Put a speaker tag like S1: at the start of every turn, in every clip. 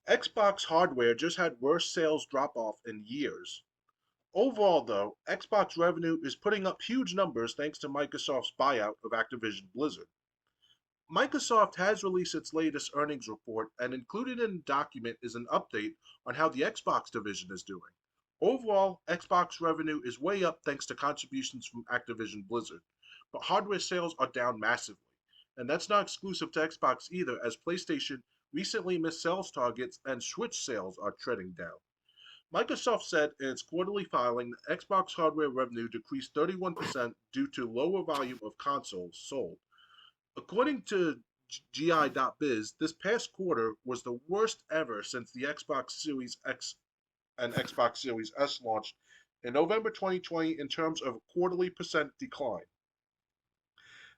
S1: Xbox hardware just had worst sales drop off in years. Overall, though, Xbox revenue is putting up huge numbers thanks to Microsoft's buyout of Activision Blizzard. Microsoft has released its latest earnings report, and included in the document is an update on how the Xbox division is doing. Overall, Xbox revenue is way up thanks to contributions from Activision Blizzard, but hardware sales are down massively. And that's not exclusive to Xbox either, as PlayStation recently missed sales targets and Switch sales are treading down. Microsoft said in its quarterly filing that Xbox hardware revenue decreased 31% due to lower volume of consoles sold. According to GI.biz, this past quarter was the worst ever since the Xbox Series X and Xbox Series S launched in November 2020 in terms of quarterly percent decline.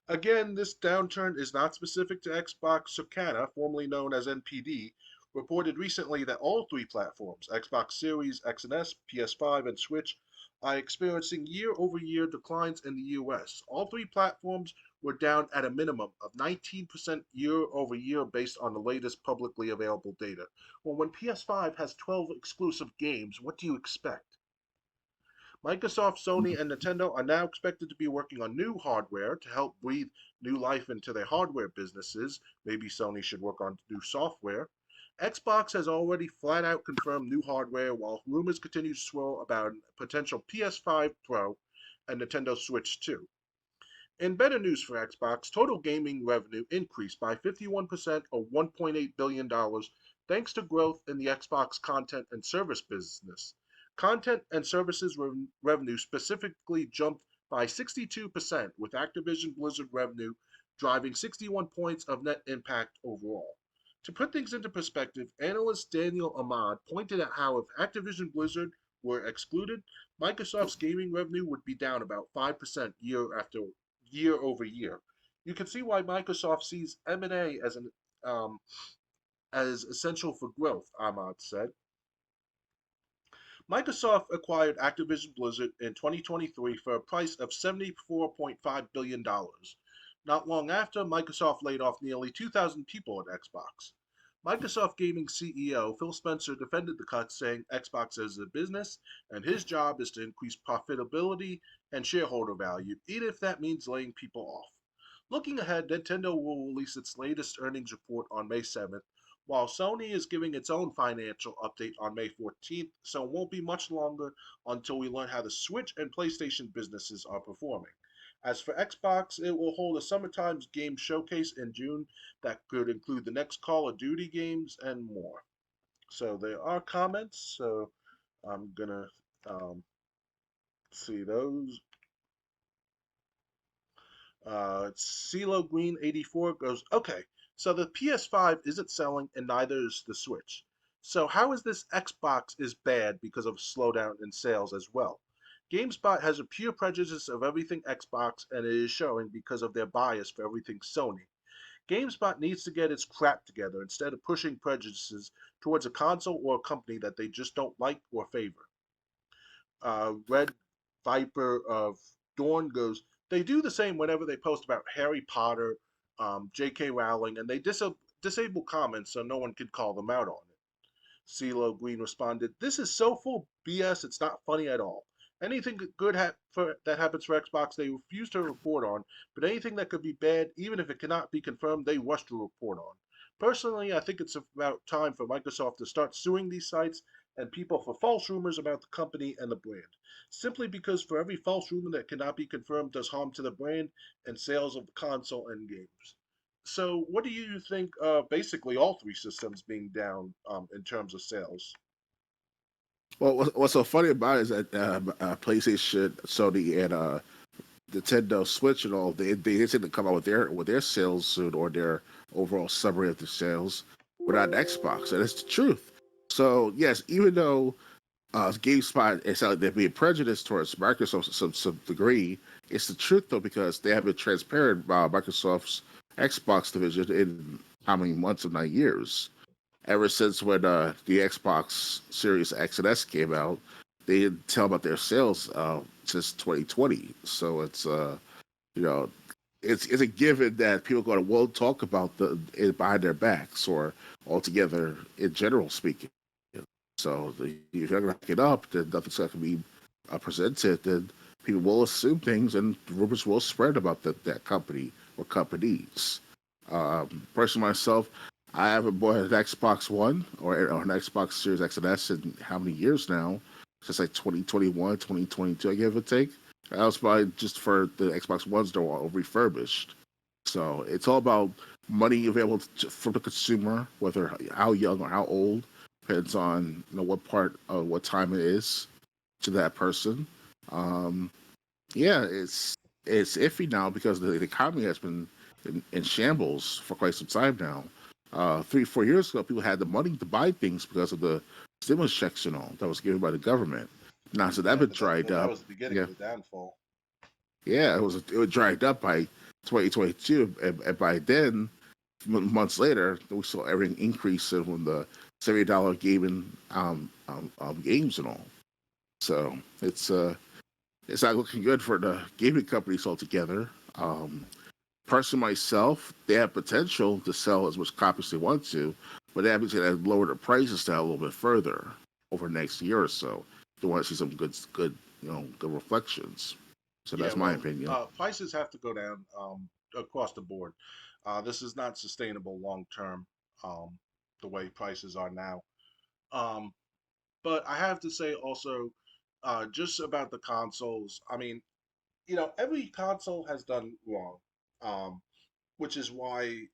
S1: Again, this downturn is not specific to Xbox. Circana, formerly known as NPD, reported recently that all three platforms, Xbox Series, X and S, PS5, and Switch, are experiencing year over year declines in the US. All three platforms were down at a minimum of 19% year over year based on the latest publicly available data. Well, when PS5 has 12 exclusive games, what do you expect? Microsoft, Sony, and Nintendo are now expected to be working on new hardware to help breathe new life into their hardware businesses. Maybe Sony should work on new software. Xbox has already flat out confirmed new hardware, while rumors continue to swirl about a potential PS5 Pro and Nintendo Switch 2. In better news for Xbox, total gaming revenue increased by 51% or $1.8 billion thanks to growth in the Xbox content and service business. Content and services revenue specifically jumped by 62%, with Activision Blizzard revenue driving 61 points of net impact overall. To put things into perspective, analyst Daniel Ahmad pointed out how if Activision Blizzard were excluded, Microsoft's gaming revenue would be down about 5% year over year. You can see why Microsoft sees M&A as essential for growth, Ahmad said. Microsoft acquired Activision Blizzard in 2023 for a price of $74.5 billion. Not long after, Microsoft laid off nearly 2,000 people at Xbox. Microsoft Gaming CEO Phil Spencer defended the cut, saying Xbox is a business and his job is to increase profitability and shareholder value, even if that means laying people off. Looking ahead, Nintendo will release its latest earnings report on May 7th, while Sony is giving its own financial update on May 14th, so it won't be much longer until we learn how the Switch and PlayStation businesses are performing. As for Xbox, it will hold a summertime game showcase in June that could include the next Call of Duty games and more. So there are comments, so I'm gonna see those. CeeLo Green 84 goes, okay, so the PS5 isn't selling and neither is the Switch. So how is this Xbox is bad because of a slowdown in sales as well? GameSpot has a pure prejudice of everything Xbox, and it is showing because of their bias for everything Sony. GameSpot needs to get its crap together instead of pushing prejudices towards a console or a company that they just don't like or favor. Red Viper of Dawn goes, they do the same whenever they post about Harry Potter, J.K. Rowling, and they disable comments so no one can call them out on it. CeeLo Green responded, this is so full BS, it's not funny at all. Anything good that happens for Xbox, they refuse to report on, but anything that could be bad, even if it cannot be confirmed, they rush to report on. Personally, I think it's about time for Microsoft to start suing these sites and people for false rumors about the company and the brand. Simply because for every false rumor that cannot be confirmed does harm to the brand and sales of the console and games. So, what do you think of basically all three systems being down in terms of sales?
S2: Well, what's so funny about it is that PlayStation, Sony, and Nintendo Switch and all they seem to come out with their sales soon or their overall summary of the sales without an Xbox, and it's the truth. So yes, even though GameSpot it's like they're being prejudiced towards Microsoft to some degree, it's the truth though because they have been transparent about Microsoft's Xbox division in how many months, if not years. Ever since when the Xbox Series X and S came out, they didn't tell about their sales since 2020. So it's you know it's a given that people going to will talk about the it behind their backs or altogether in general speaking. So if you're going to it up, then nothing's going to be presented. Then people will assume things, and rumors will spread about that company or companies. Personally, myself, I haven't bought an Xbox One or an Xbox Series X and S in how many years now? Since like 2021, 2022, I give or take. That was probably just for the Xbox Ones that were refurbished. So it's all about money available for the consumer, whether how young or how old, depends on what part of what time it is to that person. Um, yeah, it's iffy now because the economy has been in shambles for quite some time now. 3 4 years ago, people had the money to buy things because of the stimulus checks and all that was given by the government. Now, so that
S1: Yeah,
S2: been
S1: but
S2: dried
S1: that
S2: up.
S1: was the beginning
S2: Yeah,
S1: of the downfall.
S2: yeah, it was dried up by 2022, and by then, months later, we saw everything increase when the $70 gaming games and all. So it's not looking good for the gaming companies altogether. Personally, myself, they have potential to sell as much copies as they want to, but they have to lower the prices down a little bit further over the next year or so. They want to see some good, good reflections. So
S1: Yeah,
S2: that's my
S1: well,
S2: opinion.
S1: prices have to go down across the board. This is not sustainable long term, um, the way prices are now. Um, but I have to say also, just about the consoles. I mean, every console has done wrong, um, which is why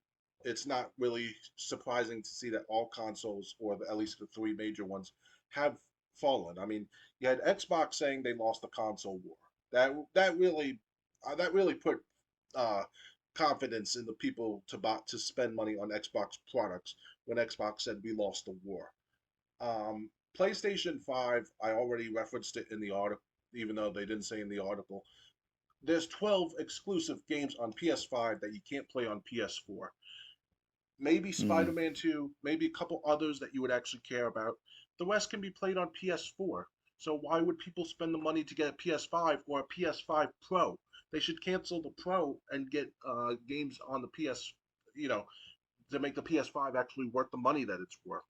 S1: it's not really surprising to see that all consoles, or at least the three major ones, have fallen. I mean, you had Xbox saying they lost the console war. That really put uh, confidence in the people to spend money on Xbox products when Xbox said we lost the war. PlayStation 5, I already referenced it in the article, even though they didn't say in the article. There's 12 exclusive games on PS5 that you can't play on PS4. Maybe
S2: Mm.
S1: Spider-Man 2, maybe a couple others that you would actually care about. The rest can be played on PS4. So why would people spend the money to get a PS5 or a PS5 Pro? They should cancel the Pro and get games on the PS, you know, to make the PS5 actually worth the money that it's worth.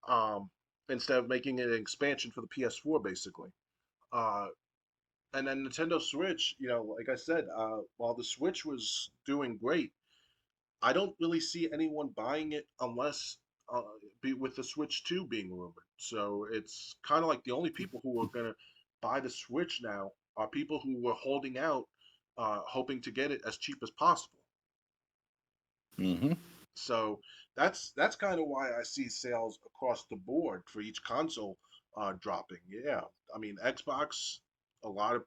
S1: Um, Instead of making it an expansion for the PS4, basically. Uh, and then Nintendo Switch, like I said, while the Switch was doing great, I don't really see anyone buying it unless with the Switch 2 being rumored. So it's kind of like the only people who are going to buy the Switch now are people who were holding out, hoping to get it as cheap as possible.
S2: Hmm.
S1: So that's kind of why I see sales across the board for each console dropping. Yeah, I mean Xbox, a lot of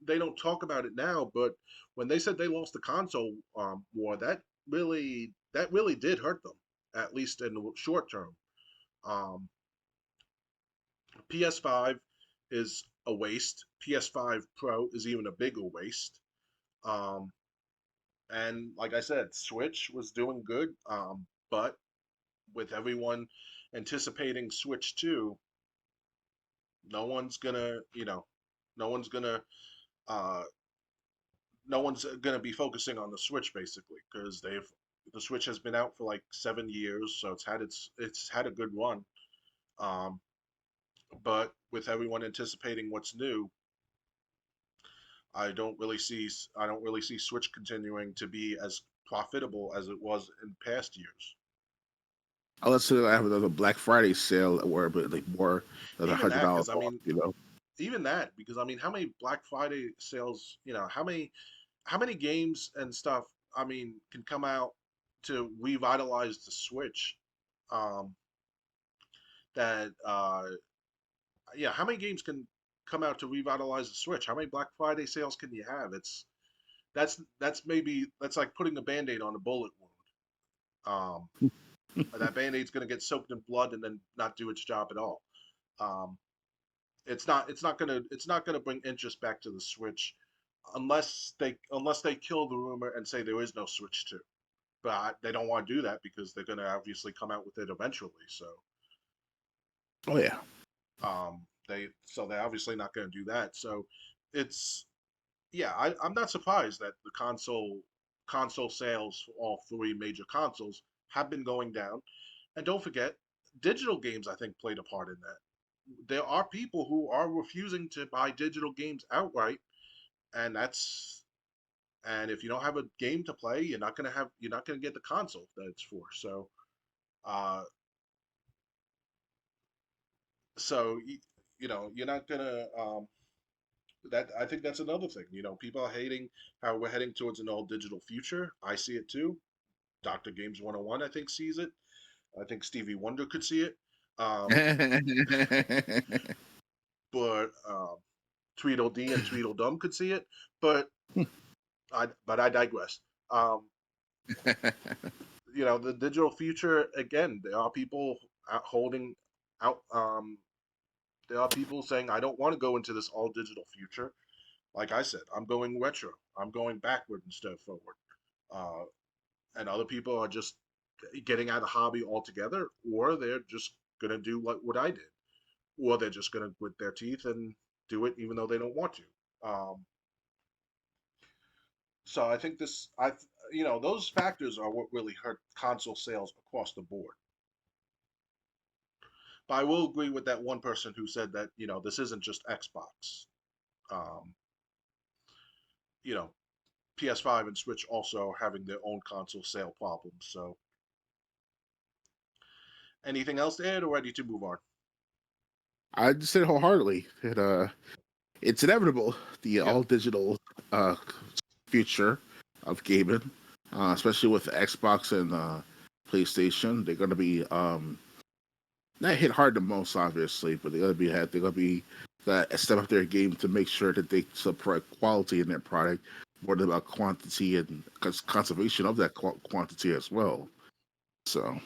S1: they don't talk about it now, but when they said they lost the console war, that really did hurt them, at least in the short term. Um, PS5 is a waste. PS5 Pro is even a bigger waste. Um, And like I said, Switch was doing good, but with everyone anticipating Switch 2, no one's gonna, no one's gonna, uh, no one's gonna be focusing on the Switch basically because the Switch has been out for like 7 years, so it's had a good run. Um, but with everyone anticipating what's new, I don't really see Switch continuing to be as profitable as it was in past years.
S2: Unless I have another Black Friday sale where but like more than a
S1: Even
S2: hundred
S1: that,
S2: dollars
S1: because I
S2: off.
S1: mean, because I mean, how many Black Friday sales, how many games and stuff, I mean, can come out to revitalize the Switch? Um, that Yeah, how many games can come out to revitalize the Switch? How many Black Friday sales can you have? That's like putting a Band-Aid on a bullet wound. That Band-Aid's going to get soaked in blood and then not do its job at all. Um, it's not gonna bring interest back to the Switch unless they kill the rumor and say there is no Switch 2. But they don't want to do that because they're gonna obviously come out with it eventually. So
S2: Oh yeah.
S1: they're obviously not gonna do that. So it's yeah, I'm not surprised that the console sales for all three major consoles have been going down. And don't forget, digital games, I think, played a part in that. There are people who are refusing to buy digital games outright, and that's and if you don't have a game to play, you're not gonna get the console that it's for. Uh, so you're not gonna that I think that's another thing. People are hating how we're heading towards an all digital future. I see it too. Dr. Games 101, I think, sees it. I think Stevie Wonder could see it. Um, but Tweedledee and Tweedledum could see it. But I digress. Um, the digital future again. There are people holding out. There are people saying, I don't want to go into this all digital future. Like I said, I'm going retro. I'm going backward instead of forward. Uh, and other people are just getting out of the hobby altogether, or they're just gonna do what I did, or they're just gonna grit their teeth and do it even though they don't want to. So I think those factors are what really hurt console sales across the board. But I will agree with that one person who said that this isn't just Xbox. Um, you know, PS5 and Switch also having their own console sale problems. So, anything else to add, or ready to move on?
S2: I just said wholeheartedly that it's inevitable, the
S1: Yep.
S2: all digital uh, future of gaming, especially with Xbox and PlayStation. They're going to be not hit hard the most, obviously, but they're going to be step up their game to make sure that they support quality in their product more than about quantity and conservation of that quantity as well. So.